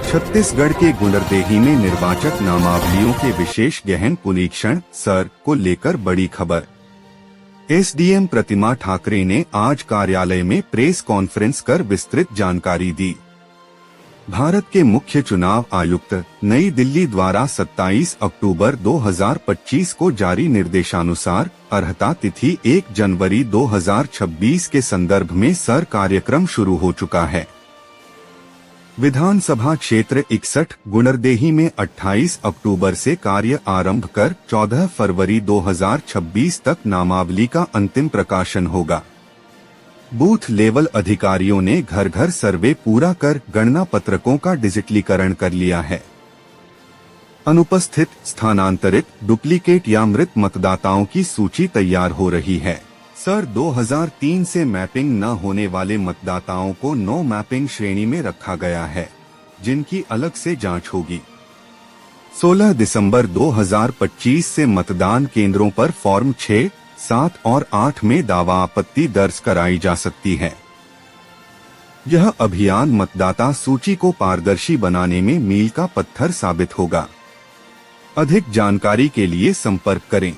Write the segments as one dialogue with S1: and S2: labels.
S1: छत्तीसगढ़ के गुंडरदेही में निर्वाचक नामावलियों के विशेष गहन पुनीक्षण सर को लेकर बड़ी खबर। एसडीएम प्रतिमा ठाकरे ने आज कार्यालय में प्रेस कॉन्फ्रेंस कर विस्तृत जानकारी दी। भारत के मुख्य चुनाव आयुक्त नई दिल्ली द्वारा 27 अक्टूबर 2025 को जारी निर्देशानुसार अर्हता तिथि 1 जनवरी 2026 के संदर्भ में सर कार्यक्रम शुरू हो चुका है। विधानसभा क्षेत्र 61 गुंडरदेही में 28 अक्टूबर से कार्य आरंभ कर 14 फरवरी 2026 तक नामावली का अंतिम प्रकाशन होगा। बूथ लेवल अधिकारियों ने घर घर सर्वे पूरा कर गणना पत्रकों का डिजिटलीकरण कर लिया है। अनुपस्थित, स्थानांतरित, डुप्लीकेट या मृत मतदाताओं की सूची तैयार हो रही है। सर 2003 से मैपिंग न होने वाले मतदाताओं को नो मैपिंग श्रेणी में रखा गया है, जिनकी अलग से जांच होगी। 16 दिसंबर 2025 से मतदान केंद्रों पर फॉर्म 6, 7 और 8 में दावा आपत्ति दर्ज कराई जा सकती है। यह अभियान मतदाता सूची को पारदर्शी बनाने में मील का पत्थर साबित होगा। अधिक जानकारी के लिए संपर्क करें।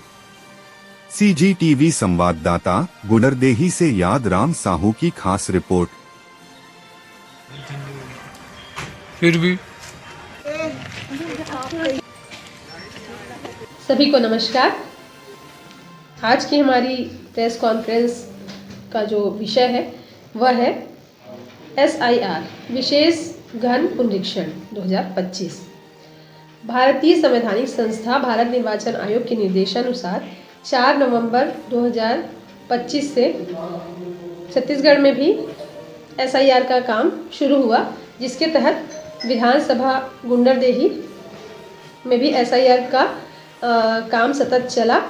S1: CGTV संवाददाता गुंडरदेही से यादराम साहू की खास रिपोर्ट।
S2: फिर भी
S3: सभी को नमस्कार। आज की हमारी प्रेस कॉन्फ्रेंस का जो विषय है वह है SIR विशेष गहन पुनरीक्षण 2025। भारतीय संवैधानिक संस्था भारत निर्वाचन आयोग के निर्देशानुसार 4 नवंबर 2025 से छत्तीसगढ़ में भी SIR का काम शुरू हुआ, जिसके तहत विधानसभा गुंडरदेही में भी SIR का काम सतत चला।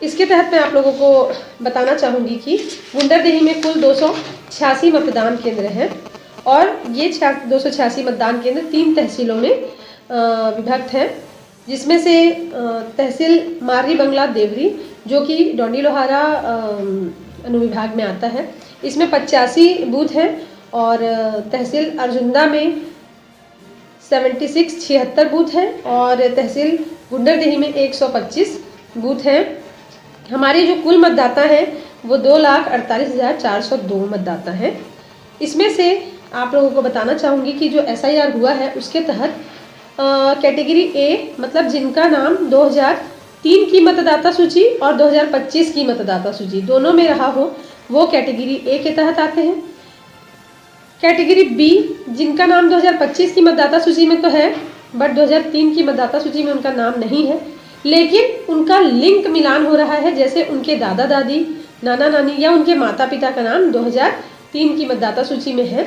S3: इसके तहत मैं आप लोगों को बताना चाहूँगी कि गुंडरदेही में कुल 286 मतदान केंद्र हैं और ये 286 मतदान केंद्र 3 तहसीलों में विभक्त हैं, जिसमें से तहसील मारी बंगला देवरी जो कि डोंडी लोहारा अनुविभाग में आता है, इसमें 85 बूथ हैं और तहसील अर्जुंदा में 76 बूथ हैं और तहसील गुंडरदेही में 125 बूथ हैं। हमारे जो कुल मतदाता हैं वो 2,48,402 मतदाता हैं। इसमें से आप लोगों को बताना चाहूँगी कि जो SIR हुआ है उसके तहत कैटेगरी A मतलब जिनका नाम 2003 की मतदाता सूची और 2025 की मतदाता सूची दोनों में रहा हो, वो कैटेगरी A के तहत आते हैं। कैटेगरी B जिनका नाम 2025 की मतदाता सूची में तो है बट 2003 की मतदाता सूची में उनका नाम नहीं है, लेकिन उनका लिंक मिलान हो रहा है, जैसे उनके दादा दादी, नाना नानी या उनके माता पिता का नाम 2003 की मतदाता सूची में है,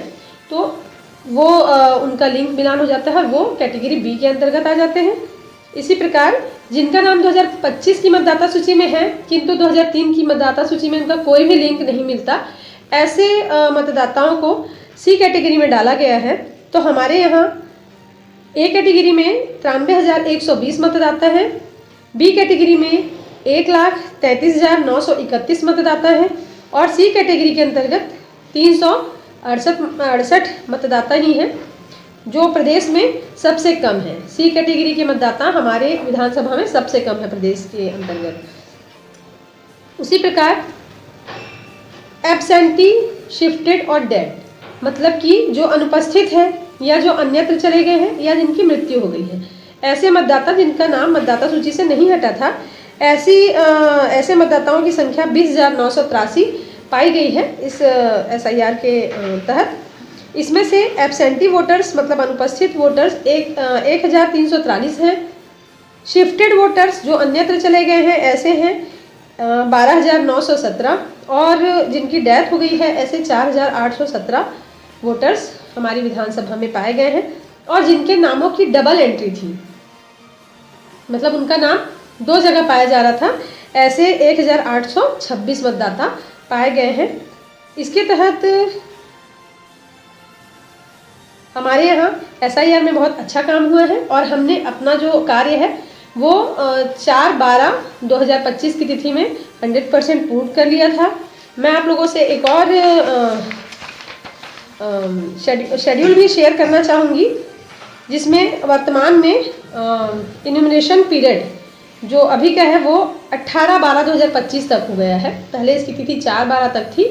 S3: तो वो उनका लिंक मिलान हो जाता है, वो कैटेगरी B के अंतर्गत आ जाते हैं। इसी प्रकार जिनका नाम 2025 की मतदाता सूची में है किंतु 2003 की मतदाता सूची में उनका कोई भी लिंक नहीं मिलता, ऐसे मतदाताओं को C कैटेगरी में डाला गया है। तो हमारे यहाँ A कैटेगरी में 93,120 मतदाता हैं, B कैटेगरी में 1,33,931 मतदाता हैं और C कैटेगरी के अंतर्गत 368 मतदाता ही हैं, जो प्रदेश में सबसे कम है। C कैटेगरी के मतदाता हमारे विधानसभा में सबसे कम है प्रदेश के अंतर्गत। उसी प्रकार एब्सेंटी, शिफ्टेड और डेड मतलब कि जो अनुपस्थित है या जो अन्यत्र चले गए हैं या जिनकी मृत्यु हो गई है, ऐसे मतदाता जिनका नाम मतदाता सूची से नहीं हटा था, ऐसे मतदाताओं की संख्या 20,983 पाई गई है इस SIR के तहत। इसमें से एब्सेंटी वोटर्स मतलब अनुपस्थित वोटर्स 1,343 हैं। शिफ्टेड वोटर्स जो अन्यत्र चले गए हैं ऐसे हैं 12,917 और जिनकी डेथ हो गई है ऐसे 4,817 वोटर्स हमारी विधानसभा में पाए गए हैं और जिनके नामों की डबल एंट्री थी, मतलब उनका नाम 2 जगह पाया जा रहा था, ऐसे 1,826 मतदाता पाए गए हैं। इसके तहत हमारे यहाँ SIR में बहुत अच्छा काम हुआ है और हमने अपना जो कार्य है वो 4/12/2025 की तिथि में 100% पूर्ण कर लिया था। मैं आप लोगों से एक और शेड्यूल भी शेयर करना चाहूँगी, जिसमें वर्तमान में इन्यूमरेशन पीरियड जो अभी का है वो 18/12/2025 तक हो गया है। पहले इसकी तिथि 4/12 तक थी,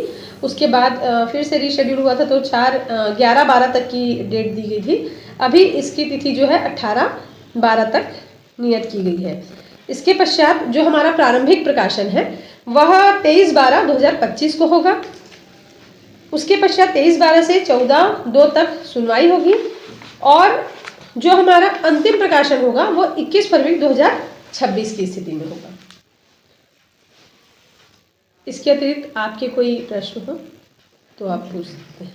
S3: उसके बाद फिर से रीशेड्यूल हुआ था तो 11/12 तक की डेट दी गई थी। अभी इसकी तिथि जो है 18/12 तक नियत की गई है। इसके पश्चात जो हमारा प्रारंभिक प्रकाशन है वह 23/12/2025 को होगा। उसके पश्चात 23/12 से 14/2 तक सुनवाई होगी और जो हमारा अंतिम प्रकाशन होगा वो 21 फरवरी 2026 की स्थिति में होगा। इसके अतिरिक्त आपके कोई प्रश्न हो तो आप पूछ सकते हैं।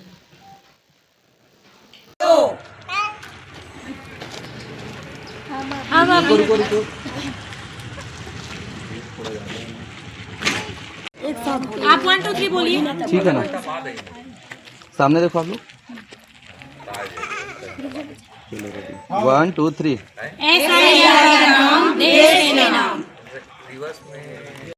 S4: आप 1 2 3 बोलिए।
S5: ठीक है ना, सामने देखो आप लोग। 1 2 3।
S4: SIR